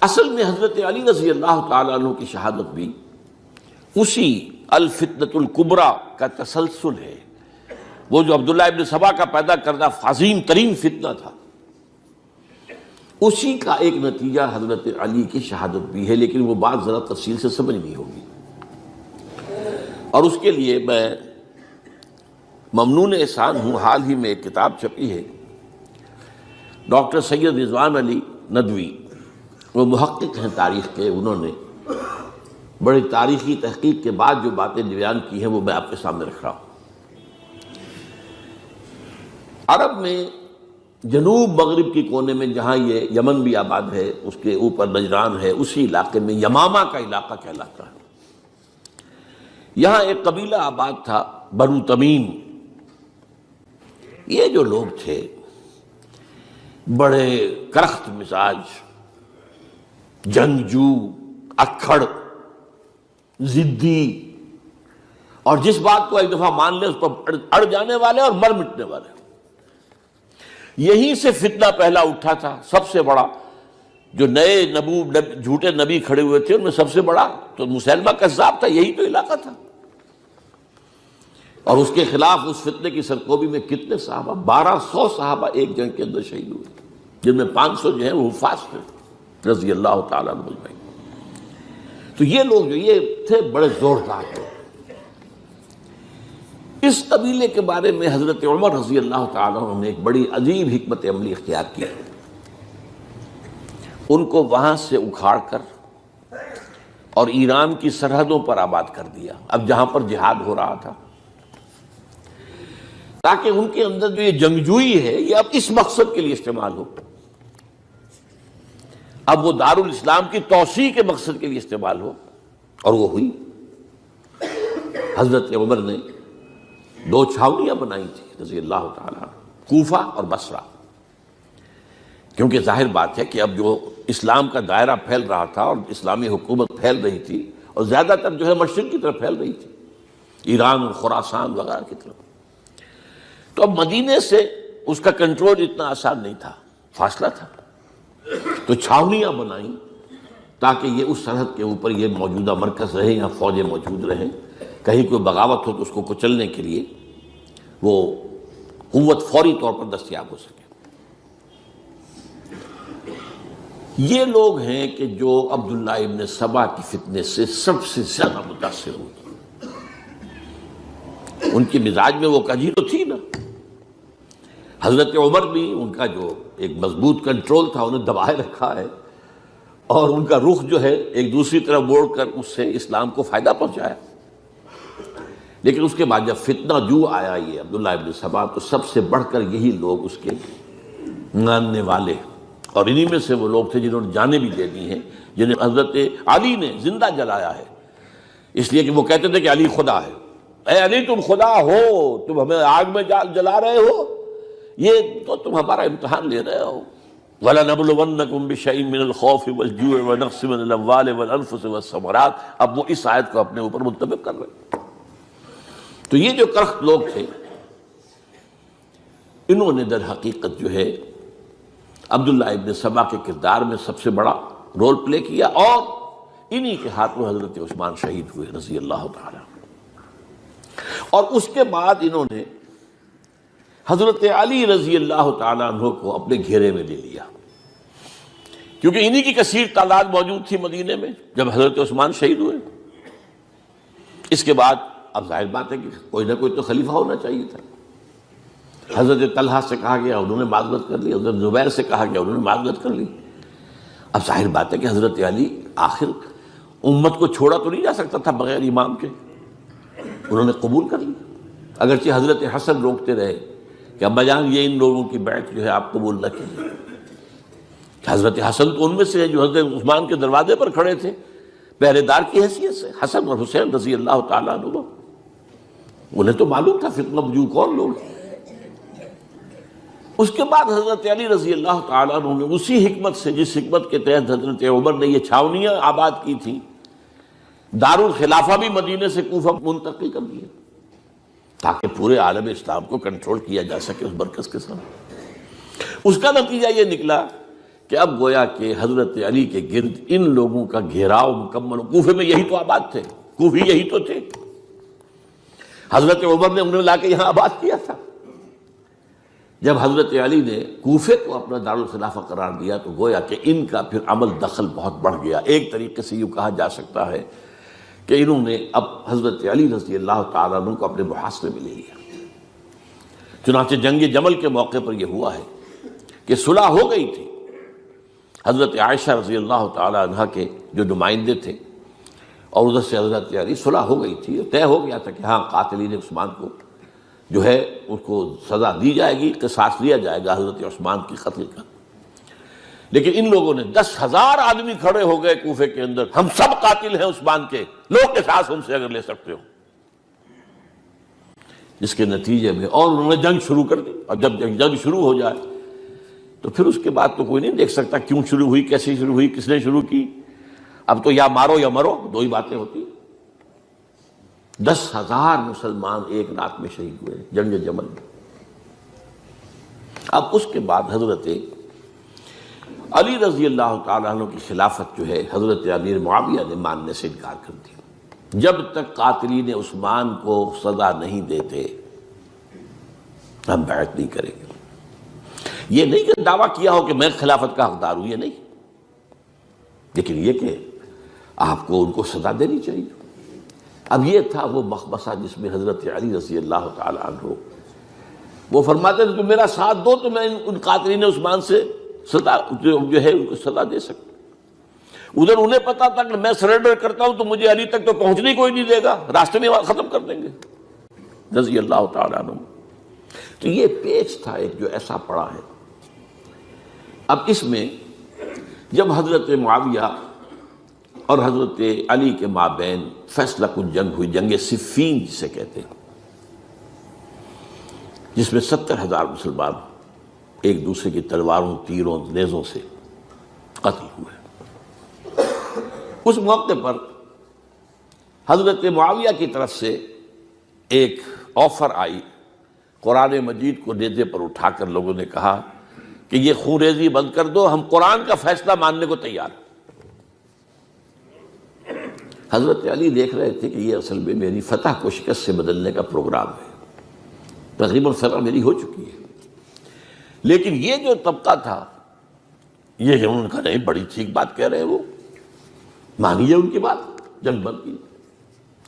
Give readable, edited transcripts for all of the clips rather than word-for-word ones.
اصل میں حضرت علی رضی اللہ تعالیٰ عنہ کی شہادت بھی اسی الفتنۃ الکبریٰ کا تسلسل ہے۔ وہ جو عبداللہ ابن سبا کا پیدا کردہ عظیم ترین فتنہ تھا، اسی کا ایک نتیجہ حضرت علی کی شہادت بھی ہے، لیکن وہ بات ذرا تفصیل سے سمجھنی ہوگی، اور اس کے لیے میں ممنون احسان ہوں۔ حال ہی میں ایک کتاب چھپی ہے، ڈاکٹر سید رضوان علی ندوی، وہ محقق ہیں تاریخ کے، انہوں نے بڑی تاریخی تحقیق کے بعد جو باتیں بیان کی ہیں وہ میں آپ کے سامنے رکھ رہا ہوں۔ عرب میں جنوب مغرب کی کونے میں، جہاں یہ یمن بھی آباد ہے، اس کے اوپر نجران ہے، اسی علاقے میں یمامہ کا علاقہ کہلاتا ہے۔ یہاں ایک قبیلہ آباد تھا، بنو تمیم۔ یہ جو لوگ تھے بڑے کرخت مزاج، جنگجو، اکھڑ، ضدی، اور جس بات کو ایک دفعہ مان لے اس پر اڑ جانے والے اور مر مٹنے والے۔ یہیں سے فتنہ پہلا اٹھا تھا، سب سے بڑا جو نئے جھوٹے نبی کھڑے ہوئے تھے ان میں سب سے بڑا تو مسیلمہ کذاب تھا، یہی تو علاقہ تھا۔ اور اس کے خلاف اس فتنے کی سرکوبی میں کتنے صحابہ، 1200 صحابہ ایک جنگ کے اندر شہید ہوئے، جن میں 500 جو ہیں وہ حفاظ تھے رضی اللہ تعالیٰ عنہ اجمعین۔ تو یہ لوگ جو یہ تھے بڑے زوردار تھے۔ اس قبیلے کے بارے میں حضرت عمر رضی اللہ تعالیٰ عنہ نے ایک بڑی عجیب حکمت عملی اختیار کی۔ ان کو وہاں سے اکھاڑ کر اور ایران کی سرحدوں پر آباد کر دیا، اب جہاں پر جہاد ہو رہا تھا، تاکہ ان کے اندر جو یہ جنگجوئی ہے یہ اب اس مقصد کے لیے استعمال ہو، اب وہ دارالاسلام کی توسیع کے مقصد کے لیے استعمال ہو، اور وہ ہوئی۔ حضرت عمر نے 2 چھاؤنیاں بنائی تھی رضی اللہ تعالیٰ، کوفہ اور بصرہ، کیونکہ ظاہر بات ہے کہ اب جو اسلام کا دائرہ پھیل رہا تھا اور اسلامی حکومت پھیل رہی تھی، اور زیادہ تر جو ہے مشرق کی طرف پھیل رہی تھی، ایران اور خراسان وغیرہ کی طرف، تو اب مدینے سے اس کا کنٹرول اتنا آسان نہیں تھا، فاصلہ تھا، تو چھاؤنیاں بنائیں تاکہ یہ اس سرحد کے اوپر یہ موجودہ مرکز رہے، یہاں فوجیں موجود رہیں، کہیں کوئی بغاوت ہو تو اس کو کچلنے کے لیے وہ قوت فوری طور پر دستیاب ہو سکے۔ یہ لوگ ہیں کہ جو عبداللہ ابن سبا کی فتنے سے سب سے زیادہ متاثر ہوئے۔ ان کی مزاج میں وہ کجی تو تھی نا۔ حضرت عمر بھی ان کا جو ایک مضبوط کنٹرول تھا انہیں دبائے رکھا ہے، اور ان کا رخ جو ہے ایک دوسری طرف موڑ کر اس سے اسلام کو فائدہ پہنچایا۔ لیکن اس کے بعد جب فتنہ جو آیا یہ عبداللہ ابن سبا، تو سب سے بڑھ کر یہی لوگ اس کے ماننے والے، اور انہی میں سے وہ لوگ تھے جنہوں نے جانیں بھی دے دی ہیں، جنہیں حضرت علی نے زندہ جلایا ہے، اس لیے کہ وہ کہتے تھے کہ علی خدا ہے۔ اے علی تم خدا ہو، تم ہمیں آگ میں جلا رہے ہو، یہ تو تم ہمارا امتحان لے رہے ہو۔ وَلَنَبْلُوَنَّكُمْ بِشَيْءٍ مِّنَ الْخَوْفِ وَالْجُوعِ وَنَقْصٍ مِّنَ الْأَمْوَالِ وَالْأَنفُسِ وَالثَّمَرَاتِ، اب وہ اس آیت کو اپنے اوپر منطبق کر رہے ہیں۔ تو یہ جو کرخت لوگ تھے، انہوں نے در حقیقت جو ہے عبداللہ ابن سبا کے کردار میں سب سے بڑا رول پلے کیا، اور انہی کے ہاتھوں حضرت عثمان شہید ہوئے رضی اللہ تعالیٰ۔ اور اس کے بعد انہوں نے حضرت علی رضی اللہ تعالیٰ عنہ کو اپنے گھیرے میں لے لیا، کیونکہ انہی کی کثیر تعداد موجود تھی مدینے میں جب حضرت عثمان شہید ہوئے۔ اس کے بعد اب ظاہر بات ہے کہ کوئی نہ کوئی تو خلیفہ ہونا چاہیے تھا۔ حضرت طلحہ سے کہا گیا، انہوں نے معذرت کر لی، حضرت زبیر سے کہا گیا، انہوں نے معذرت کر لی۔ اب ظاہر بات ہے کہ حضرت علی آخر امت کو چھوڑا تو نہیں جا سکتا تھا بغیر امام کے، انہوں نے قبول کر لی، اگرچہ حضرت حسن روکتے رہے کہ ابا جان یہ ان لوگوں کی بیعت جو ہے آپ قبول نہ کیجیے۔ حضرت حسن تو ان میں سے ہے جو حضرت عثمان کے دروازے پر کھڑے تھے پہرے دار کی حیثیت سے، حسن اور حسین رضی اللہ تعالیٰ عنہ، انہیں تو معلوم تھا فتنہ جو کون لوگ ہیں۔ اس کے بعد حضرت علی رضی اللہ تعالیٰ عنہ نے اسی حکمت سے، جس حکمت کے تحت حضرت عمر نے یہ چھاونیاں آباد کی تھی، دارالخلافہ بھی مدینے سے کوفہ منتقل کر دیا تاکہ پورے عالم اسلام کو کنٹرول کیا جا سکے اس مرکز کے ساتھ۔ اس کا نتیجہ یہ نکلا کہ اب گویا کہ حضرت علی کے گرد ان لوگوں کا گھیراؤ مکمل ہو۔ کوفے میں یہی تو آباد تھے، کوفی یہی تو تھے، حضرت عمر نے انہیں لا کے یہاں آباد کیا تھا۔ جب حضرت علی نے کوفے کو اپنا دارالخلافہ قرار دیا تو گویا کہ ان کا پھر عمل دخل بہت بڑھ گیا۔ ایک طریقے سے یوں کہا جا سکتا ہے کہ انہوں نے اب حضرت علی رضی اللہ تعالیٰ عنہ کو اپنے محاصرے میں لے لیا۔ چنانچہ جنگ جمل کے موقع پر یہ ہوا ہے کہ صلح ہو گئی تھی، حضرت عائشہ رضی اللہ تعالیٰ عنہ کے جو نمائندے تھے اور ادھر سے حضرت علی، صلح ہو گئی تھی، طے ہو گیا تھا کہ ہاں قاتلین عثمان کو جو ہے اس کو سزا دی جائے گی، قصاص لیا جائے گا حضرت عثمان کی قتل کا۔ لیکن ان لوگوں نے 10,000 آدمی کھڑے ہو گئے کوفے کے اندر، ہم سب قاتل ہیں عثمان کے، لو قصاص ہم سے اگر لے سکتے ہو، جس کے نتیجے میں اور انہوں نے جنگ شروع کر دی۔ اور جب جنگ شروع ہو جائے تو پھر اس کے بعد تو کوئی نہیں دیکھ سکتا کیوں شروع ہوئی، کیسے شروع ہوئی، کس نے شروع کی۔ اب تو یا مارو یا مرو، دو ہی باتیں ہوتی۔ 10,000 مسلمان ایک رات میں شہید ہوئے جنگ جمل میں۔ اب اس کے بعد حضرت علی رضی اللہ تعالیٰ عنہ کی خلافت جو ہے حضرت امیر معاویہ نے ماننے سے انکار کر دیا۔ جب تک قاتلین عثمان کو سزا نہیں دیتے ہم بیعت نہیں کریں گے۔ یہ نہیں کہ دعویٰ کیا ہو کہ میں خلافت کا حقدار ہوں، یہ نہیں، لیکن یہ کہ آپ کو ان کو سزا دینی چاہیے۔ اب یہ تھا وہ مخمصہ جس میں حضرت علی رضی اللہ تعالیٰ عنہ وہ فرماتے تھے کہ میرا ساتھ دو تو میں ان قاتلین عثمان سے سزا جو ہے ان کو سزا دے سکتا۔ ادھر انہیں پتا تھا کہ میں سرنڈر کرتا ہوں تو مجھے علی تک تو پہنچنے کوئی نہیں دے گا، راستے میں ختم کر دیں گے رضی اللہ تعالیٰ عنہ۔ تو یہ پیچ تھا ایک جو ایسا پڑا ہے۔ اب اس میں جب حضرت معاویہ اور حضرت علی کے مابین فیصلہ کن جنگ ہوئی، جنگ صفین جسے کہتے ہیں، جس میں 70,000 مسلمان ایک دوسرے کی تلواروں، تیروں، نیزوں سے قتل ہوئے۔ اس موقع پر حضرت معاویہ کی طرف سے ایک آفر آئی، قرآن مجید کو نیزے پر اٹھا کر لوگوں نے کہا کہ یہ خون ریزی بند کر دو، ہم قرآن کا فیصلہ ماننے کو تیار ہیں۔ حضرت علی دیکھ رہے تھے کہ یہ اصل میں میری فتح کو شکست سے بدلنے کا پروگرام ہے، تقریباً فتح میری ہو چکی ہے۔ لیکن یہ جو طبقہ تھا یہ انہوں نے کہا نہیں، بڑی ٹھیک بات کہہ رہے ہیں وہ، مانیے ان کی بات، جنگ بند کی۔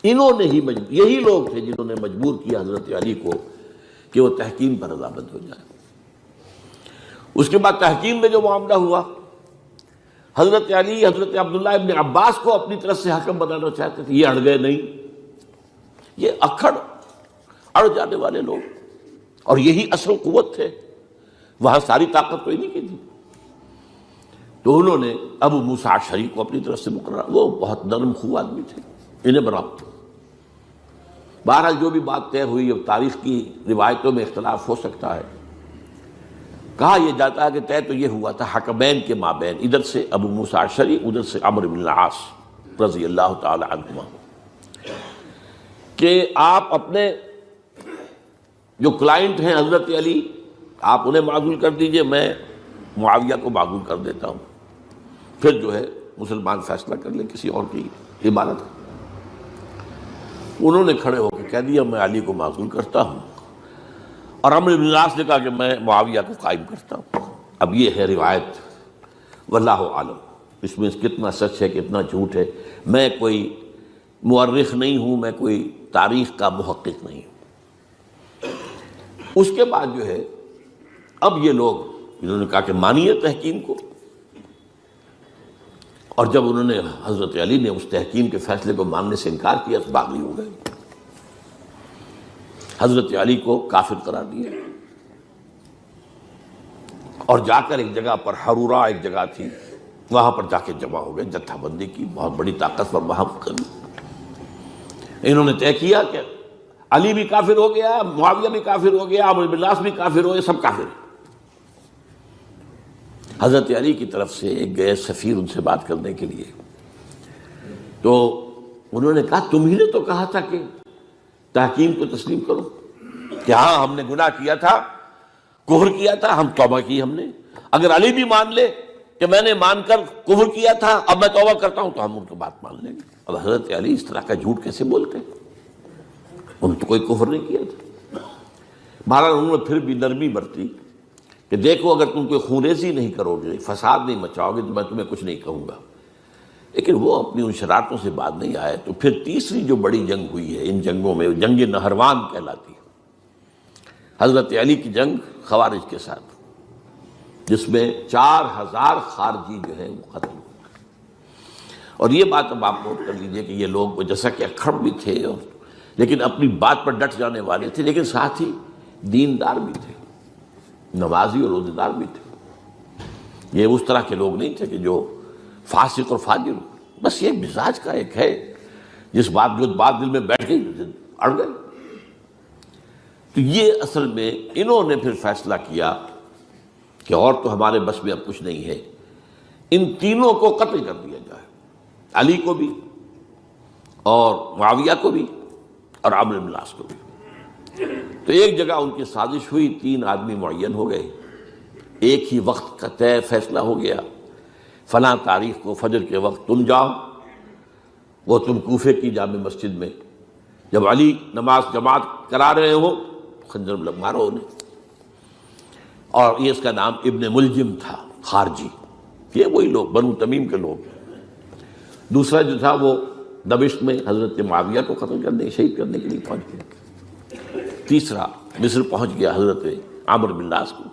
انہوں نے ہی یہی لوگ تھے جنہوں نے مجبور کیا حضرت علی کو کہ وہ تحکیم پر رضامند ہو جائے۔ اس کے بعد تحکیم میں جو معاملہ ہوا، حضرت علی حضرت عبداللہ ابن عباس کو اپنی طرف سے حکم بنانا چاہتے تھے، یہ اڑ گئے نہیں۔ یہ اڑ جانے والے لوگ، اور یہی اصل قوت تھے، وہاں ساری طاقت کوئی نہیں کی تھی۔ تو انہوں نے ابو موسیٰ اشعری کو اپنی طرف سے مقرر، وہ بہت نرم خو آدمی تھے، انہیں برابر۔ بہرحال جو بھی بات طے ہوئی، اب تاریخ کی روایتوں میں اختلاف ہو سکتا ہے، کہا یہ جاتا ہے کہ طے تو یہ ہوا تھا حکمین کے مابین، ادھر سے ابو موسیٰ اشعری، ادھر سے عمرو بن العاص رضی اللہ تعالی عنہما، کہ آپ اپنے جو کلائنٹ ہیں حضرت علی آپ انہیں معزول کر دیجئے، میں معاویہ کو معزول کر دیتا ہوں، پھر جو ہے مسلمان فیصلہ کر لیں کسی اور کی عبادت۔ انہوں نے کھڑے ہو کے کہہ دیا میں علی کو معزول کرتا ہوں، اور عمرو بن العاص نے کہا کہ میں معاویہ کو قائم کرتا ہوں۔ اب یہ ہے روایت، واللہ عالم، اس میں کتنا سچ ہے کتنا جھوٹ ہے، میں کوئی مورخ نہیں ہوں، میں کوئی تاریخ کا محقق نہیں ہوں۔ اس کے بعد جو ہے اب یہ لوگ انہوں نے کہا کہ مانیے تحکیم کو، اور جب انہوں نے حضرت علی نے اس تحکیم کے فیصلے کو ماننے سے انکار کیا تو باغی ہو گئے، حضرت علی کو کافر قرار دیا، اور جا کر ایک جگہ پر حرورہ ایک جگہ تھی وہاں پر جا کے جمع ہو گئے، جتھا بندی کی، بہت بڑی طاقت پر وہاں کر انہوں نے طے کیا کہ علی بھی کافر ہو گیا، معاویہ بھی کافر ہو گیا، عمرو بن العاص بھی کافر ہو گئے، سب کافر ہیں۔ حضرت علی کی طرف سے ایک گئے سفیر ان سے بات کرنے کے لیے، تو انہوں نے کہا تم ہی نے تو کہا تھا کہ تحکیم کو تسلیم کرو، کہ ہاں ہم نے گناہ کیا تھا، کفر کیا تھا، ہم توبہ کی، ہم نے اگر علی بھی مان لے کہ میں نے مان کر کفر کیا تھا، اب میں توبہ کرتا ہوں تو ہم ان کی بات مان لیں گے۔ اب حضرت علی اس طرح کا جھوٹ کیسے بولتے ہیں؟ انہوں نے تو کوئی کفر نہیں کیا تھا۔ بہرحال انہوں نے پھر بھی نرمی برتی کہ دیکھو اگر تم کوئی خونریزی نہیں کرو گے، فساد نہیں مچاؤ گے تو میں تمہیں کچھ نہیں کہوں گا۔ لیکن وہ اپنی ان شرارتوں سے بعد نہیں آئے۔ تو پھر تیسری جو بڑی جنگ ہوئی ہے ان جنگوں میں، جنگ نہروان کہلاتی ہے، حضرت علی کی جنگ خوارج کے ساتھ، جس میں 4000 خارجی جو ہے وہ ختم ہوئے۔ اور یہ بات اب آپ نوٹ کر لیجئے کہ یہ لوگ جیسا کہ اکھڑ بھی تھے لیکن اپنی بات پر ڈٹ جانے والے تھے، لیکن ساتھ ہی دیندار بھی تھے، نمازی اور روزہ دار بھی تھے۔ یہ اس طرح کے لوگ نہیں تھے کہ جو فاسق اور فاجر ہو، بس یہ مزاج کا ایک ہے، جو بات دل میں بیٹھ گئی اڑ گئے۔ تو یہ اصل میں انہوں نے پھر فیصلہ کیا کہ اور تو ہمارے بس میں اب کچھ نہیں ہے، ان تینوں کو قتل کر دیا جائے، علی کو بھی اور معاویہ کو بھی اور عمرو بن العاص کو بھی۔ تو ایک جگہ ان کی سازش ہوئی، 3 آدمی معین ہو گئے، ایک ہی وقت کا طے فیصلہ ہو گیا، فلاں تاریخ کو فجر کے وقت تم جاؤ، وہ تم کوفے کی جامع مسجد میں، جب علی نماز جماعت کرا رہے ہو خنجر مارو انہیں۔ اور یہ اس کا نام ابن ملجم تھا، خارجی، یہ وہی لوگ بنو تمیم کے لوگ۔ دوسرا جو تھا وہ دمشق میں حضرت معاویہ کو قتل کرنے، شہید کرنے کے لیے پہنچ گیا۔ تیسرا مصر پہنچ گیا حضرت عمرو بن العاص کو۔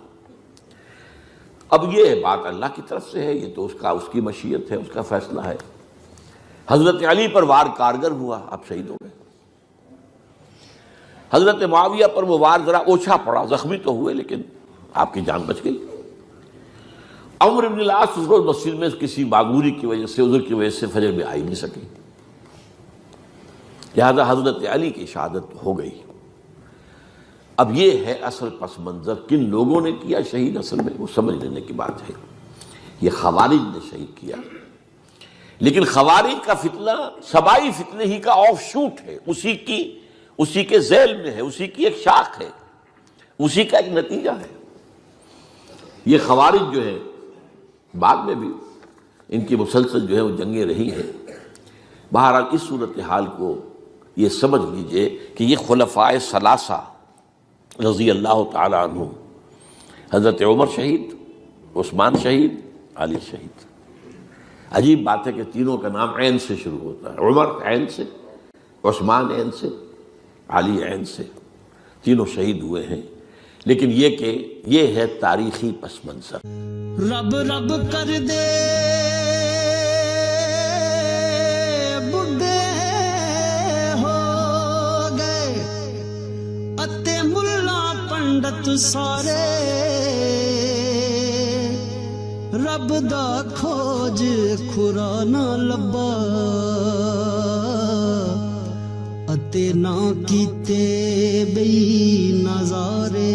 اب یہ بات اللہ کی طرف سے ہے، یہ تو اس کی مشیت ہے، اس کا فیصلہ ہے۔ حضرت علی پر وار کارگر ہوا، اب شہید ہو گئے۔ حضرت معاویہ پر وہ وار ذرا اوچھا پڑا، زخمی تو ہوئے لیکن آپ کی جان بچ گئی۔ عمرو بن العاص اس روز مسجد میں کسی معذوری کی وجہ سے، عذر کی وجہ سے فجر میں آئی نہیں سکی، لہذا حضرت علی کی شہادت ہو گئی۔ اب یہ ہے اصل پس منظر، کن لوگوں نے کیا شہید، اصل میں وہ سمجھ لینے کی بات ہے۔ یہ خوارج نے شہید کیا، لیکن خوارج کا فتنہ سبائی فتنے ہی کا آف شوٹ ہے، اسی کے ذیل میں ہے، اسی کی ایک شاخ ہے، اسی کا ایک نتیجہ ہے۔ یہ خوارج جو ہے بعد میں بھی ان کی مسلسل جو ہے وہ جنگیں رہی ہیں۔ بہرحال اس صورتحال کو یہ سمجھ لیجئے کہ یہ خلفائے ثلاثہ رضی اللہ تعالی عنہ، حضرت عمر شہید، عثمان شہید، علی شہید۔ عجیب بات ہے کہ تینوں کا نام عین سے شروع ہوتا ہے، عمر عین سے، عثمان عین سے، علی عین سے، تینوں شہید ہوئے ہیں۔ لیکن یہ کہ یہ ہے تاریخی پس منظر۔ رب رب کر دے بڈھے ہو گئے اتے ملا پنڈت سارے، رب دا کھوج کھرا نہ لبا اتے نہ کیتے بئی نظارے۔